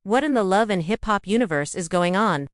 What in the love and hip-hop universe is going on?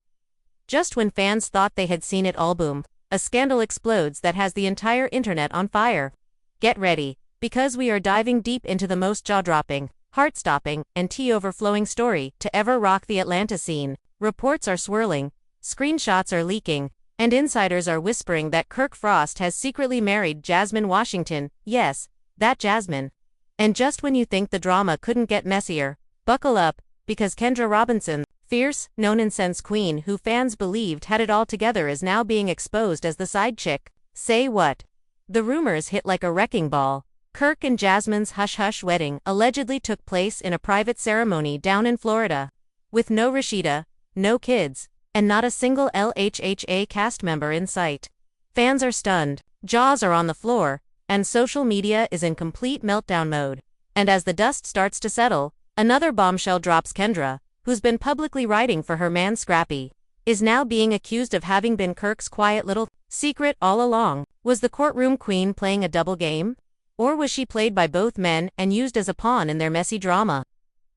Just when fans thought they had seen it all, boom, a scandal explodes that has the entire internet on fire. Get ready, because we are diving deep into the most jaw-dropping, heart-stopping, and tea-overflowing story to ever rock the Atlanta scene. Reports are swirling, screenshots are leaking, and insiders are whispering that Kirk Frost has secretly married Jasmine Washington. Yes, that Jasmine. And just when you think the drama couldn't get messier, buckle up, because Kendra Robinson, fierce, no-nonsense queen who fans believed had it all together, is now being exposed as the side chick. Say what? The rumors hit like a wrecking ball. Kirk and Jasmine's hush-hush wedding allegedly took place in a private ceremony down in Florida. With no Rashida, no kids, and not a single LHHA cast member in sight. Fans are stunned, jaws are on the floor, and social media is in complete meltdown mode. And as the dust starts to settle, another bombshell drops. Kendra, who's been publicly writing for her man Scrappy, is now being accused of having been Kirk's quiet little secret all along. Was the courtroom queen playing a double game? Or was she played by both men and used as a pawn in their messy drama?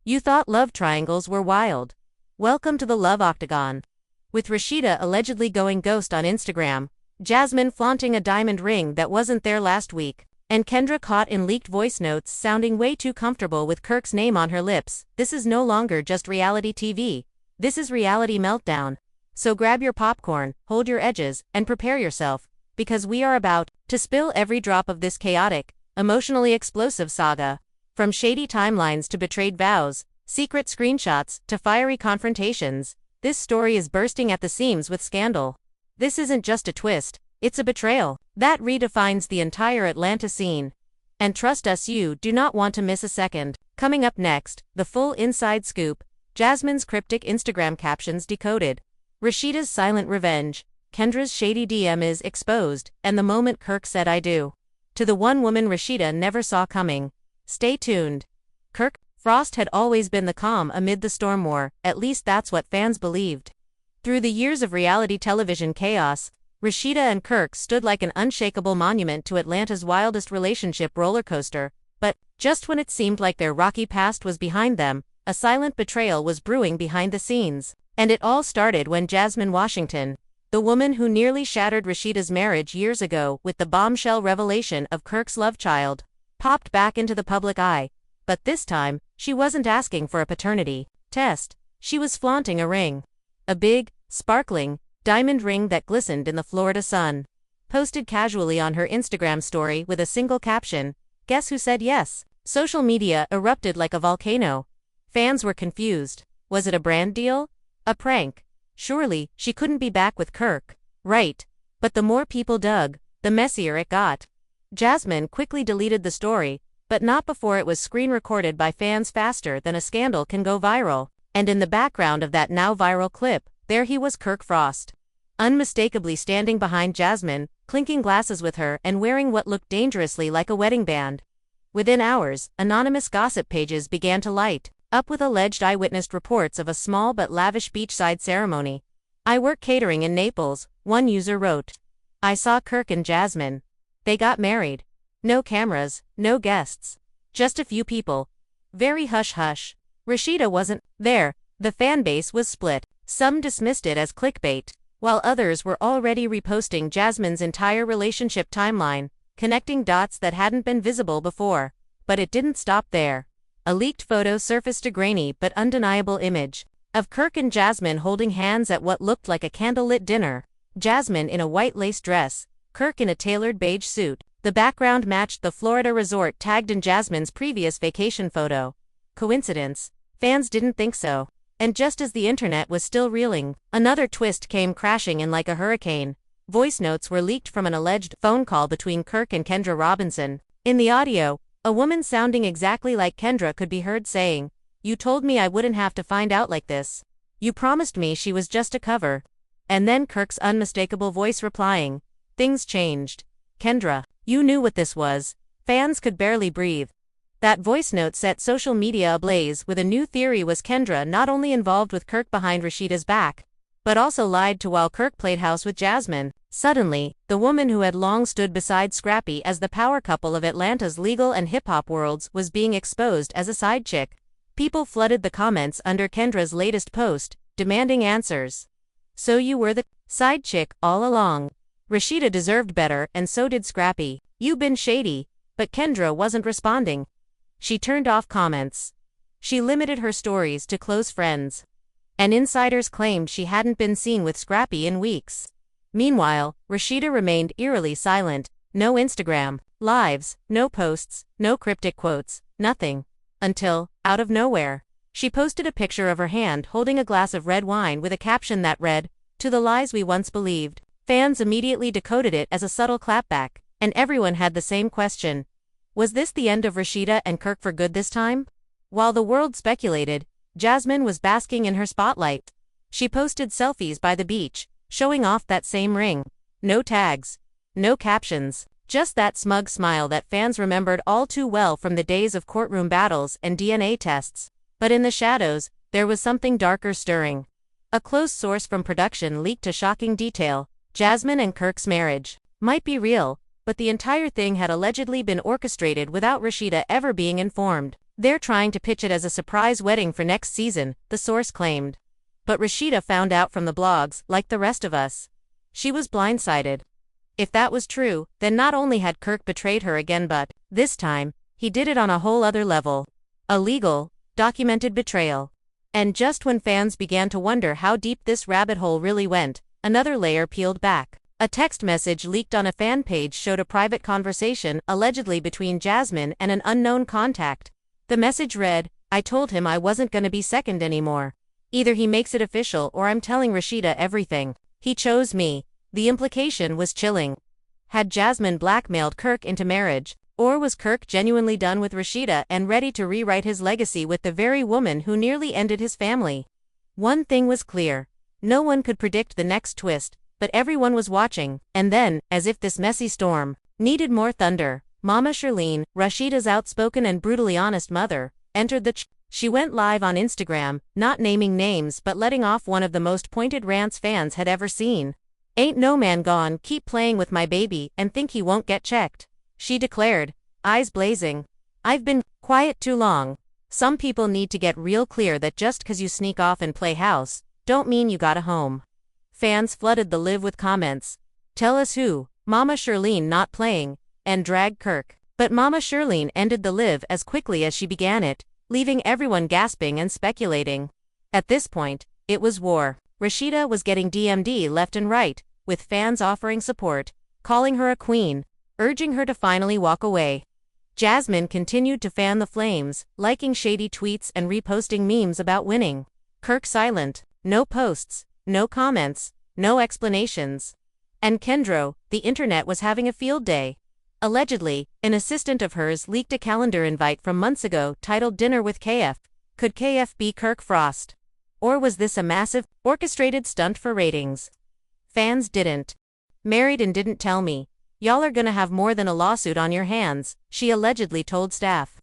You thought love triangles were wild. Welcome to the love octagon. With Rashida allegedly going ghost on Instagram, Jasmine flaunting a diamond ring that wasn't there last week, and Kendra caught in leaked voice notes sounding way too comfortable with Kirk's name on her lips, this is no longer just reality TV. This is reality meltdown. So grab your popcorn, hold your edges, and prepare yourself, because we are about to spill every drop of this chaotic, emotionally explosive saga. From shady timelines to betrayed vows, secret screenshots to fiery confrontations, this story is bursting at the seams with scandal. This isn't just a twist, it's a betrayal that redefines the entire Atlanta scene. And trust us, you do not want to miss a second. Coming up next, the full inside scoop, Jasmine's cryptic Instagram captions decoded, Rashida's silent revenge, Kendra's shady DM is exposed, and the moment Kirk said I do to the one woman Rashida never saw coming. Stay tuned. Kirk Frost had always been the calm amid the storm war, at least that's what fans believed. Through the years of reality television chaos, Rashida and Kirk stood like an unshakable monument to Atlanta's wildest relationship rollercoaster, but just when it seemed like their rocky past was behind them, a silent betrayal was brewing behind the scenes. And it all started when Jasmine Washington, the woman who nearly shattered Rashida's marriage years ago with the bombshell revelation of Kirk's love child, popped back into the public eye. But this time, she wasn't asking for a paternity test. She was flaunting a ring. A big, sparkling, diamond ring that glistened in the Florida sun. Posted casually on her Instagram story with a single caption, "Guess who said yes?" Social media erupted like a volcano. Fans were confused. Was it a brand deal? A prank? Surely, she couldn't be back with Kirk, right? But the more people dug, the messier it got. Jasmine quickly deleted the story, but not before it was screen-recorded by fans faster than a scandal can go viral. And in the background of that now viral clip, there he was, Kirk Frost, unmistakably standing behind Jasmine, clinking glasses with her and wearing what looked dangerously like a wedding band. Within hours, anonymous gossip pages began to light up with alleged eyewitness reports of a small but lavish beachside ceremony. I work catering in Naples, one user wrote. I saw Kirk and Jasmine. They got married. No cameras, no guests. Just a few people. Very hush-hush. Rashida wasn't there. The fanbase was split. Some dismissed it as clickbait, while others were already reposting Jasmine's entire relationship timeline, connecting dots that hadn't been visible before. But it didn't stop there. A leaked photo surfaced, a grainy but undeniable image of Kirk and Jasmine holding hands at what looked like a candlelit dinner. Jasmine in a white lace dress, Kirk in a tailored beige suit. The background matched the Florida resort tagged in Jasmine's previous vacation photo. Coincidence? Fans didn't think so. And just as the internet was still reeling, another twist came crashing in like a hurricane. Voice notes were leaked from an alleged phone call between Kirk and Kendra Robinson. In the audio, a woman sounding exactly like Kendra could be heard saying, "You told me I wouldn't have to find out like this. You promised me she was just a cover." And then Kirk's unmistakable voice replying, "Things changed. Kendra, you knew what this was." Fans could barely breathe. That voice note set social media ablaze with a new theory. Was Kendra not only involved with Kirk behind Rashida's back, but also lied to while Kirk played house with Jasmine? Suddenly, the woman who had long stood beside Scrappy as the power couple of Atlanta's legal and hip-hop worlds was being exposed as a side chick. People flooded the comments under Kendra's latest post, demanding answers. So you were the side chick all along. Rashida deserved better, and so did Scrappy. You been shady. But Kendra wasn't responding. She turned off comments. She limited her stories to close friends. And insiders claimed she hadn't been seen with Scrappy in weeks. Meanwhile, Rashida remained eerily silent. No Instagram lives, no posts, no cryptic quotes, nothing. Until, out of nowhere, she posted a picture of her hand holding a glass of red wine with a caption that read, "To the lies we once believed." Fans immediately decoded it as a subtle clapback, and everyone had the same question. Was this the end of Rashida and Kirk for good this time? While the world speculated, Jasmine was basking in her spotlight. She posted selfies by the beach, showing off that same ring. No tags. No captions. Just that smug smile that fans remembered all too well from the days of courtroom battles and DNA tests. But in the shadows, there was something darker stirring. A close source from production leaked a shocking detail. Jasmine and Kirk's marriage might be real, but the entire thing had allegedly been orchestrated without Rashida ever being informed. They're trying to pitch it as a surprise wedding for next season, the source claimed. But Rashida found out from the blogs, like the rest of us. She was blindsided. If that was true, then not only had Kirk betrayed her again, but, this time, he did it on a whole other level. A legal, documented betrayal. And just when fans began to wonder how deep this rabbit hole really went, another layer peeled back. A text message leaked on a fan page showed a private conversation allegedly between Jasmine and an unknown contact. The message read, "I told him I wasn't gonna be second anymore. Either he makes it official or I'm telling Rashida everything. He chose me." The implication was chilling. Had Jasmine blackmailed Kirk into marriage, or was Kirk genuinely done with Rashida and ready to rewrite his legacy with the very woman who nearly ended his family? One thing was clear. No one could predict the next twist, but everyone was watching. And then, as if this messy storm needed more thunder, Mama Shirlene, Rashida's outspoken and brutally honest mother, entered the She went live on Instagram, not naming names but letting off one of the most pointed rants fans had ever seen. "Ain't no man gone keep playing with my baby and think he won't get checked," she declared, eyes blazing. "I've been quiet too long. Some people need to get real clear that just 'cause you sneak off and play house, don't mean you got a home." Fans flooded the live with comments. "Tell us who, Mama Shirlene not playing," and "drag Kirk." But Mama Shirlene ended the live as quickly as she began it, leaving everyone gasping and speculating. At this point, it was war. Rashida was getting DM'd left and right, with fans offering support, calling her a queen, urging her to finally walk away. Jasmine continued to fan the flames, liking shady tweets and reposting memes about winning. Kirk silent, no posts, no comments, no explanations. And Kendra, the internet was having a field day. Allegedly, an assistant of hers leaked a calendar invite from months ago titled "Dinner with KF." Could KF be Kirk Frost? Or was this a massive, orchestrated stunt for ratings? Fans didn't. "Married and didn't tell me. Y'all are gonna have more than a lawsuit on your hands," she allegedly told staff.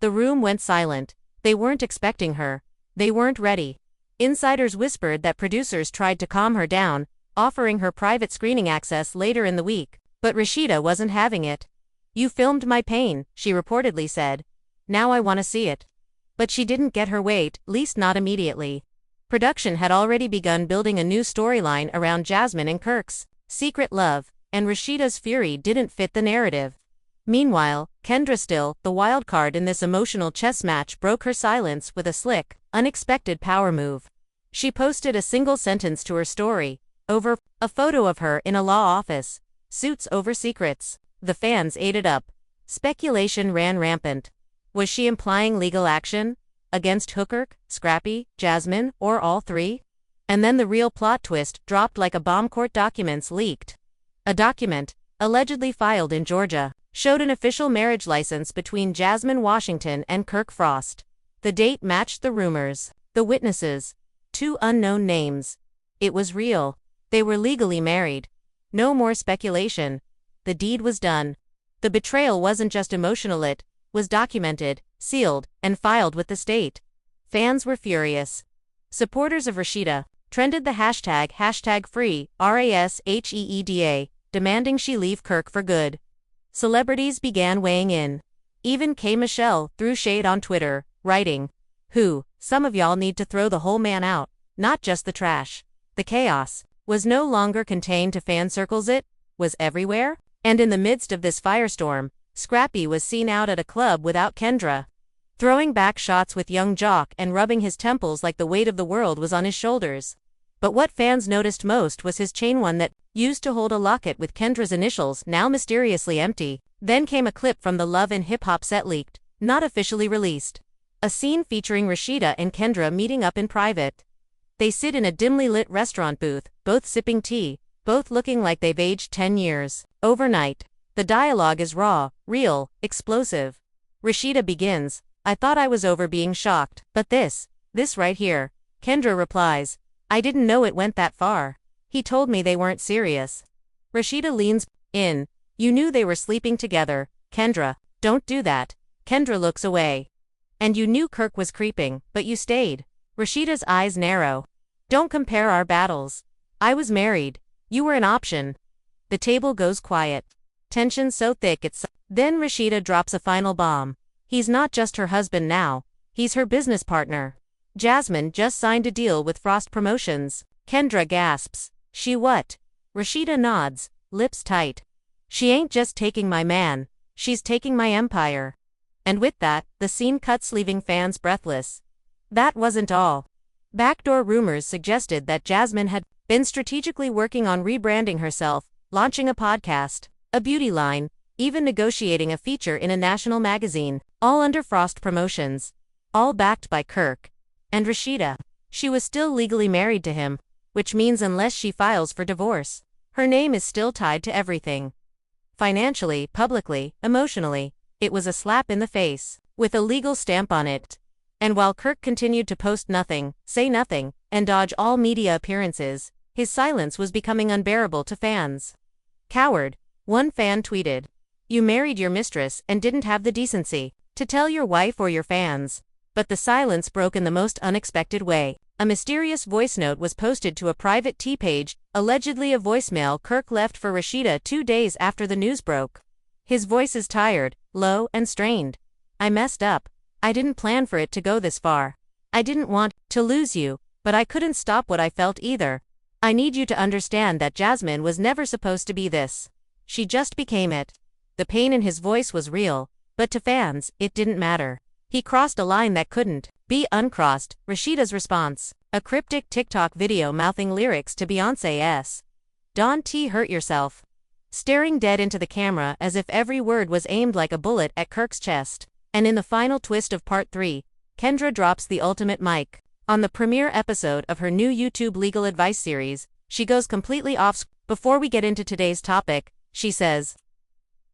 The room went silent. They weren't expecting her. They weren't ready. Insiders whispered that producers tried to calm her down, offering her private screening access later in the week, but Rashida wasn't having it. "You filmed my pain," she reportedly said. "Now I want to see it." But she didn't get her way, at least not immediately. Production had already begun building a new storyline around Jasmine and Kirk's secret love, and Rashida's fury didn't fit the narrative. Meanwhile, Kendra, still the wild card in this emotional chess match, broke her silence with a slick, unexpected power move. She posted a single sentence to her story, over a photo of her in a law office. "Suits over secrets." The fans ate it up. Speculation ran rampant. Was she implying legal action? Against Kirk, Scrappy, Jasmine, or all three? And then the real plot twist dropped like a bomb. Court documents leaked. A document, allegedly filed in Georgia, showed an official marriage license between Jasmine Washington and Kirk Frost. The date matched the rumors. The witnesses, 2 unknown names. It was real. They were legally married. No more speculation. The deed was done. The betrayal wasn't just emotional, it was documented, sealed, and filed with the state. Fans were furious. Supporters of Rashida trended the hashtag free RASHEEDA, demanding she leave Kirk for good. Celebrities began weighing in. Even K. Michelle threw shade on Twitter, writing, Some of y'all need to throw the whole man out, not just the trash. The chaos was no longer contained to fan circles, it was everywhere. And in the midst of this firestorm, Scrappy was seen out at a club without Kendra, throwing back shots with young Jock and rubbing his temples like the weight of the world was on his shoulders. But what fans noticed most was his chain, one that used to hold a locket with Kendra's initials, now mysteriously empty. Then came a clip from the Love and Hip Hop set, leaked, not officially released. A scene featuring Rashida and Kendra meeting up in private. They sit in a dimly lit restaurant booth, both sipping tea, both looking like they've aged 10 years overnight. The dialogue is raw, real, explosive. Rashida begins, "I thought I was over being shocked, but this right here." Kendra replies, "I didn't know it went that far. He told me they weren't serious." Rashida leans in, "You knew they were sleeping together." Kendra, "Don't do that." Kendra looks away. "And you knew Kirk was creeping, but you stayed." Rashida's eyes narrow. "Don't compare our battles. I was married. You were an option." The table goes quiet. Tension so thick it's... Then Rashida drops a final bomb. "He's not just her husband now. He's her business partner. Jasmine just signed a deal with Frost Promotions." Kendra gasps. "She what?" Rashida nods, lips tight. "She ain't just taking my man. She's taking my empire." And with that, the scene cuts, leaving fans breathless. That wasn't all. Backdoor rumors suggested that Jasmine had been strategically working on rebranding herself, launching a podcast, a beauty line, even negotiating a feature in a national magazine, all under Frost Promotions. All backed by Kirk. And Rashida. She was still legally married to him, which means unless she files for divorce, her name is still tied to everything. Financially, publicly, emotionally, it was a slap in the face, with a legal stamp on it. And while Kirk continued to post nothing, say nothing, and dodge all media appearances, his silence was becoming unbearable to fans. "Coward," one fan tweeted. "You married your mistress and didn't have the decency to tell your wife or your fans." But the silence broke in the most unexpected way. A mysterious voice note was posted to a private T page, allegedly a voicemail Kirk left for Rashida 2 days after the news broke. His voice is tired, low, and strained. "I messed up. I didn't plan for it to go this far. I didn't want to lose you, but I couldn't stop what I felt either. I need you to understand that Jasmine was never supposed to be this. She just became it." The pain in his voice was real, but to fans, it didn't matter. He crossed a line that couldn't be uncrossed. Rashida's response, a cryptic TikTok video mouthing lyrics to Beyoncé's "Don't Hurt Yourself," staring dead into the camera as if every word was aimed like a bullet at Kirk's chest. And in the final twist of Part 3, Kendra drops the ultimate mic. On the premiere episode of her new YouTube legal advice series, she goes completely off. Before we get into today's topic, she says,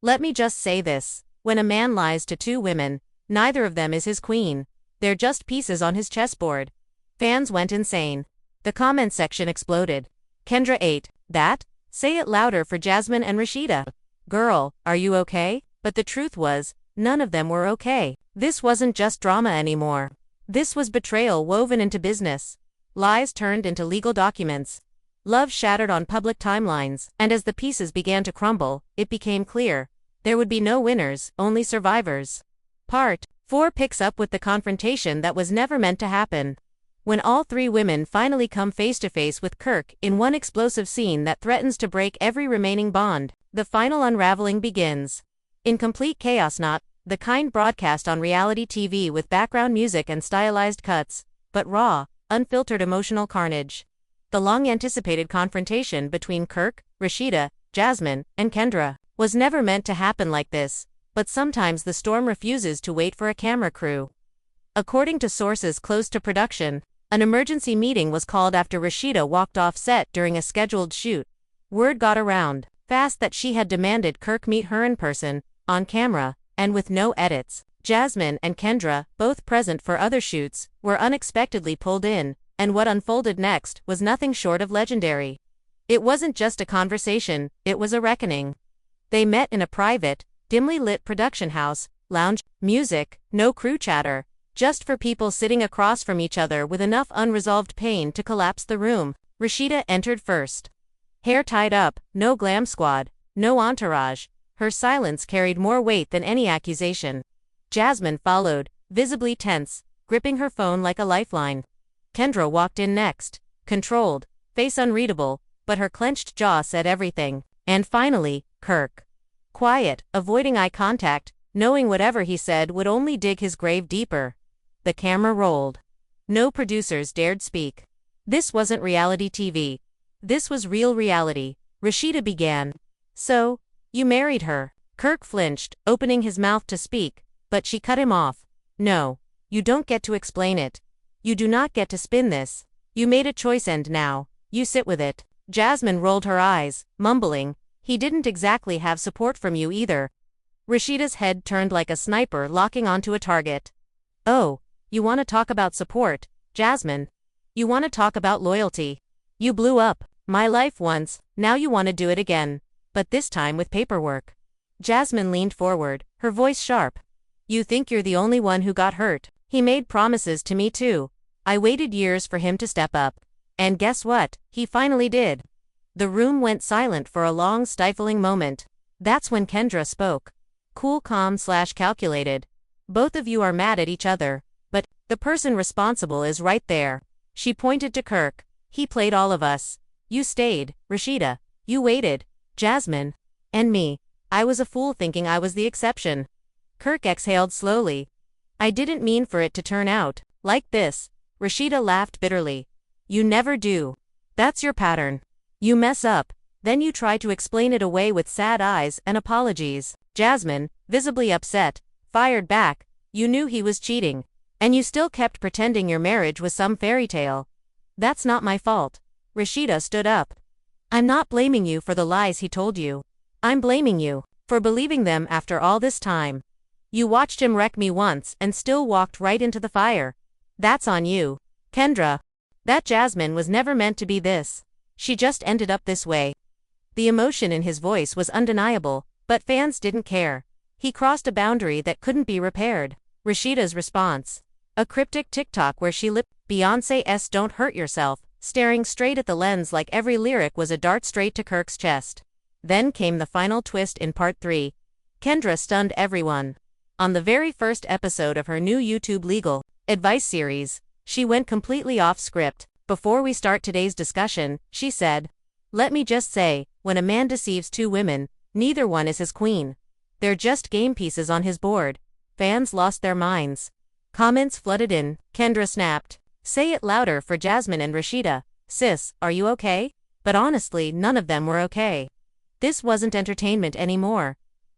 "Let me just say this. When a man lies to 2 women, neither of them is his queen. They're just pieces on his chessboard." Fans went insane. The comment section exploded. Kendra ate that? Say it louder for Jasmine and Rashida. Girl, are you okay? But the truth was, none of them were okay. This wasn't just drama anymore. This was betrayal woven into business. Lies turned into legal documents. Love shattered on public timelines, and as the pieces began to crumble, it became clear. There would be no winners, only survivors. Part 4 picks up with the confrontation that was never meant to happen. When all 3 women finally come face to face with Kirk in one explosive scene that threatens to break every remaining bond, the final unraveling begins. In complete chaos, not the kind broadcast on reality TV with background music and stylized cuts, but raw, unfiltered emotional carnage. The long-anticipated confrontation between Kirk, Rashida, Jasmine, and Kendra was never meant to happen like this, but sometimes the storm refuses to wait for a camera crew. According to sources close to production, an emergency meeting was called after Rashida walked off set during a scheduled shoot. Word got around fast that she had demanded Kirk meet her in person, on camera, and with no edits. Jasmine and Kendra, both present for other shoots, were unexpectedly pulled in, and what unfolded next was nothing short of legendary. It wasn't just a conversation, it was a reckoning. They met in a private, dimly lit production house, lounge, music, no crew chatter, just for people sitting across from each other with enough unresolved pain to collapse the room. Rashida entered first. Hair tied up, no glam squad, no entourage. Her silence carried more weight than any accusation. Jasmine followed, visibly tense, gripping her phone like a lifeline. Kendra walked in next, controlled, face unreadable, but her clenched jaw said everything. And finally, Kirk. Quiet, avoiding eye contact, knowing whatever he said would only dig his grave deeper. The camera rolled. No producers dared speak. This wasn't reality TV. This was real reality. Rashida began. So, you married her. Kirk flinched, opening his mouth to speak, but she cut him off. No, you don't get to explain it. You do not get to spin this. You made a choice and now, you sit with it. Jasmine rolled her eyes, mumbling, he didn't exactly have support from you either. Rashida's head turned like a sniper locking onto a target. Oh, you want to talk about support, Jasmine? You want to talk about loyalty? You blew up my life once, now you want to do it again. But this time with paperwork. Jasmine leaned forward, her voice sharp. You think you're the only one who got hurt. He made promises to me too. I waited years for him to step up. And guess what? He finally did. The room went silent for a long, stifling moment. That's when Kendra spoke. Cool, calm/calculated. Both of you are mad at each other, but the person responsible is right there. She pointed to Kirk. He played all of us. You stayed, Rashida. You waited, Jasmine. And me. I was a fool thinking I was the exception. Kirk exhaled slowly. I didn't mean for it to turn out like this. Rashida laughed bitterly. You never do. That's your pattern. You mess up, then you try to explain it away with sad eyes and apologies. Jasmine, visibly upset, fired back. You knew he was cheating. And you still kept pretending your marriage was some fairy tale. That's not my fault. Rashida stood up. I'm not blaming you for the lies he told you. I'm blaming you for believing them after all this time. You watched him wreck me once and still walked right into the fire. That's on you, Kendra. That Jasmine was never meant to be this. She just ended up this way. The emotion in his voice was undeniable, but fans didn't care. He crossed a boundary that couldn't be repaired. Rashida's response. A cryptic TikTok where she lipped Beyoncé's Don't Hurt Yourself, staring straight at the lens like every lyric was a dart straight to Kirk's chest. Then came the final twist in part 3. Kendra stunned everyone. On the very first episode of her new YouTube legal advice series, she went completely off script. Before we start today's discussion, she said, let me just say, when a man deceives two women, neither one is his queen. They're just game pieces on his board. Fans lost their minds. Comments flooded in. Kendra snapped. Say it louder for Jasmine and Rashida. Sis, are you okay? But honestly, none of them were okay. This wasn't entertainment anymore.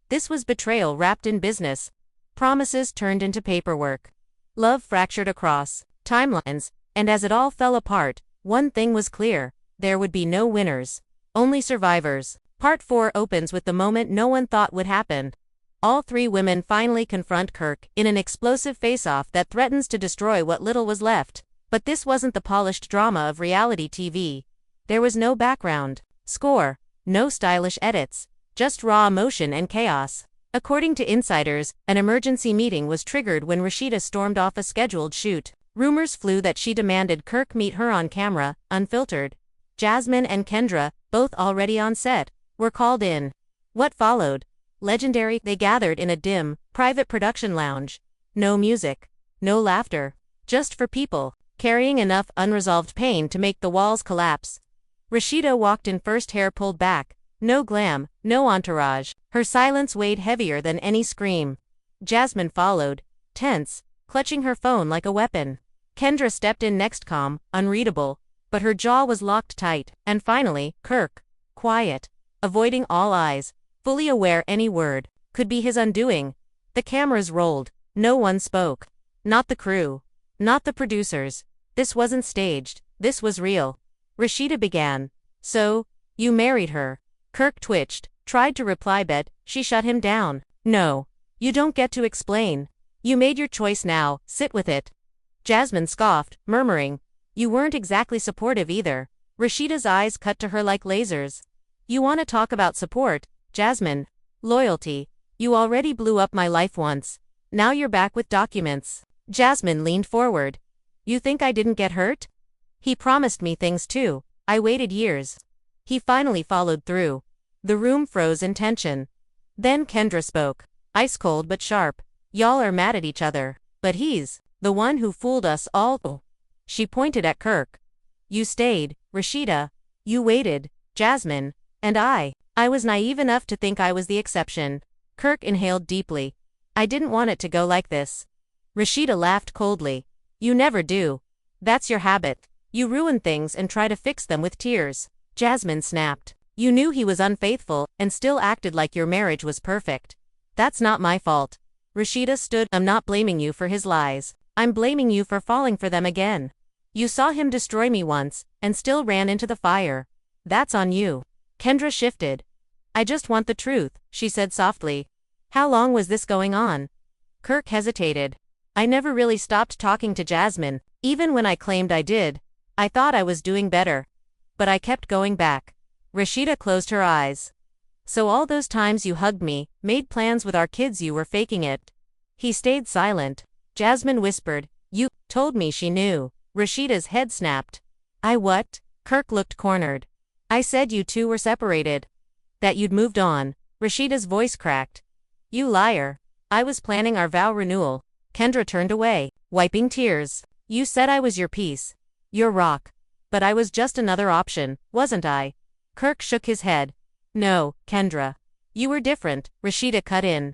This was betrayal wrapped in business. Promises turned into paperwork. Love fractured across timelines, and as it all fell apart, one thing was clear. There would be no winners. Only survivors. Part 4 opens with the moment no one thought would happen. All three women finally confront Kirk in an explosive face-off that threatens to destroy what little was left. But this wasn't the polished drama of reality TV. There was no background score, no stylish edits, just raw emotion and chaos. According to insiders, an emergency meeting was triggered when Rashida stormed off a scheduled shoot. Rumors flew that she demanded Kirk meet her on camera, unfiltered. Jasmine and Kendra, both already on set, were called in. What followed? Legendary. They gathered in a dim, private production lounge. No music. No laughter. Just for people carrying enough unresolved pain to make the walls collapse. Rashida walked in first, hair pulled back. No glam, no entourage. Her silence weighed heavier than any scream. Jasmine followed, tense, clutching her phone like a weapon. Kendra stepped in next, calm, unreadable, but her jaw was locked tight. And finally, Kirk, quiet, avoiding all eyes, fully aware any word could be his undoing. The cameras rolled. No one spoke. Not the crew. Not the producers. This wasn't staged. This was real. Rashida began. So, you married her. Kirk twitched, tried to reply, but she shut him down. No. You don't get to explain. You made your choice now, sit with it. Jasmine scoffed, murmuring. You weren't exactly supportive either. Rashida's eyes cut to her like lasers. You want to talk about support, Jasmine? Loyalty. You already blew up my life once. Now you're back with documents. Jasmine leaned forward. You think I didn't get hurt? He promised me things too. I waited years. He finally followed through. The room froze in tension. Then Kendra spoke. Ice cold but sharp. Y'all are mad at each other. But he's The one who fooled us all. Oh. She pointed at Kirk. You stayed, Rashida. You waited, Jasmine. And I was naive enough to think I was the exception. Kirk inhaled deeply. I didn't want it to go like this. Rashida laughed coldly. You never do. That's your habit. You ruin things and try to fix them with tears. Jasmine snapped. You knew he was unfaithful and still acted like your marriage was perfect. That's not my fault. Rashida stood. I'm not blaming you for his lies. I'm blaming you for falling for them again. You saw him destroy me once and still ran into the fire. That's on you. Kendra shifted. I just want the truth, she said softly. How long was this going on? Kirk hesitated. I never really stopped talking to Jasmine, even when I claimed I did. I thought I was doing better. But I kept going back. Rashida closed her eyes. So all those times you hugged me, made plans with our kids, you were faking it. He stayed silent. Jasmine whispered, you told me she knew. Rashida's head snapped. I what? Kirk looked cornered. I said you two were separated. That you'd moved on. Rashida's voice cracked. You liar. I was planning our vow renewal. Kendra turned away, wiping tears. You said I was your piece. Your rock. But I was just another option, wasn't I? Kirk shook his head. No, Kendra. You were different, Rashida cut in.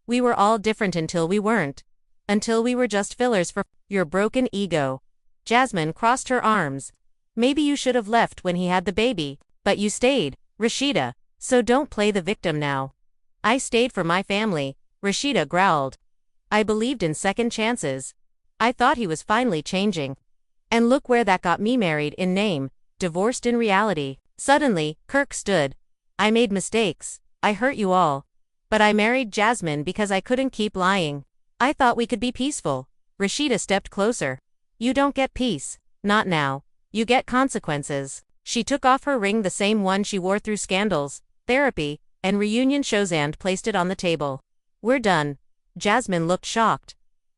We were all different until we weren't. Until we were just fillers for your broken ego. Jasmine crossed her arms. Maybe you should have left when he had the baby, but you stayed, Rashida, so don't play the victim now. I stayed for my family, Rashida growled. I believed in second chances. I thought he was finally changing. And look where that got me, married in name, divorced in reality. Suddenly, Kirk stood. I made mistakes. I hurt you all. But I married Jasmine because I couldn't keep lying. I thought we could be peaceful. Rashida stepped closer. You don't get peace. Not now. You get consequences. She took off her ring, the same one she wore through scandals, therapy, and reunion shows, and placed it on the table. We're done. Jasmine looked shocked.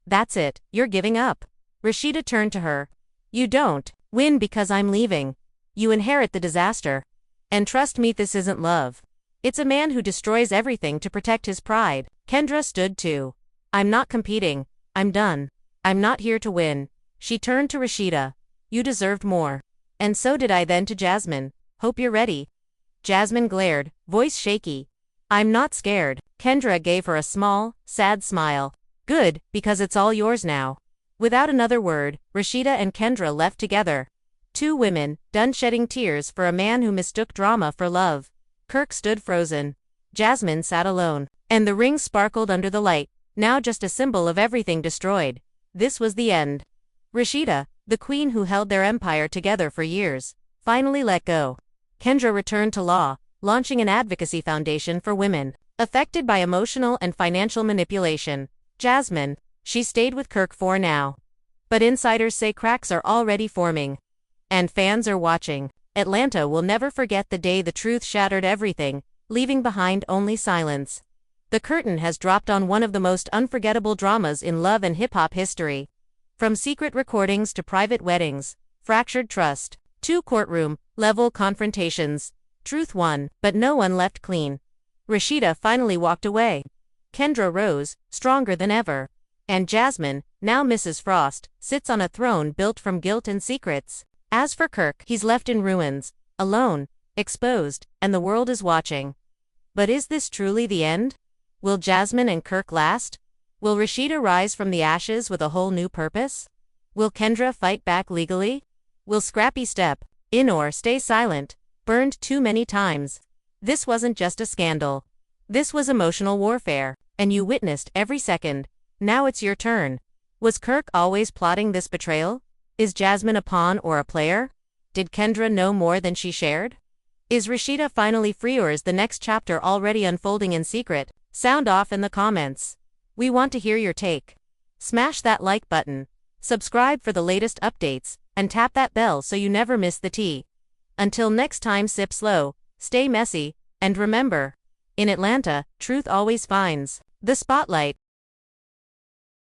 That's it, you're giving up. Rashida turned to her. You don't win because I'm leaving. You inherit the disaster. And trust me, this isn't love. It's a man who destroys everything to protect his pride. Kendra stood too. I'm not competing. I'm done. I'm not here to win. She turned to Rashida. You deserved more. And so did I then to Jasmine. Hope you're ready. Jasmine glared, voice shaky. I'm not scared. Kendra gave her a small, sad smile. Good, because it's all yours now. Without another word, Rashida and Kendra left together. Two women, done shedding tears for a man who mistook drama for love. Kirk stood frozen. Jasmine sat alone. And the ring sparkled under the light, now just a symbol of everything destroyed. This was the end. Rashida, the queen who held their empire together for years, finally let go. Kendra returned to law, launching an advocacy foundation for women affected by emotional and financial manipulation. Jasmine, she stayed with Kirk for now. But insiders say cracks are already forming. And fans are watching. Atlanta will never forget the day the truth shattered everything, leaving behind only silence. The curtain has dropped on one of the most unforgettable dramas in love and hip-hop history. From secret recordings to private weddings, fractured trust, to courtroom-level confrontations, truth won, but no one left clean. Rashida finally walked away. Kendra rose, stronger than ever. And Jasmine, now Mrs. Frost, sits on a throne built from guilt and secrets. As for Kirk, he's left in ruins, alone, exposed, and the world is watching. But is this truly the end? Will Jasmine and Kirk last? Will Rashida rise from the ashes with a whole new purpose? Will Kendra fight back legally? Will Scrappy step in or stay silent, burned too many times? This wasn't just a scandal. This was emotional warfare, and you witnessed every second. Now it's your turn. Was Kirk always plotting this betrayal? Is Jasmine a pawn or a player? Did Kendra know more than she shared? Is Rashida finally free, or is the next chapter already unfolding in secret? Sound off in the comments. We want to hear your take. Smash that like button, subscribe for the latest updates, and tap that bell so you never miss the tea. Until next time, sip slow, stay messy, and remember, in Atlanta, truth always finds the spotlight.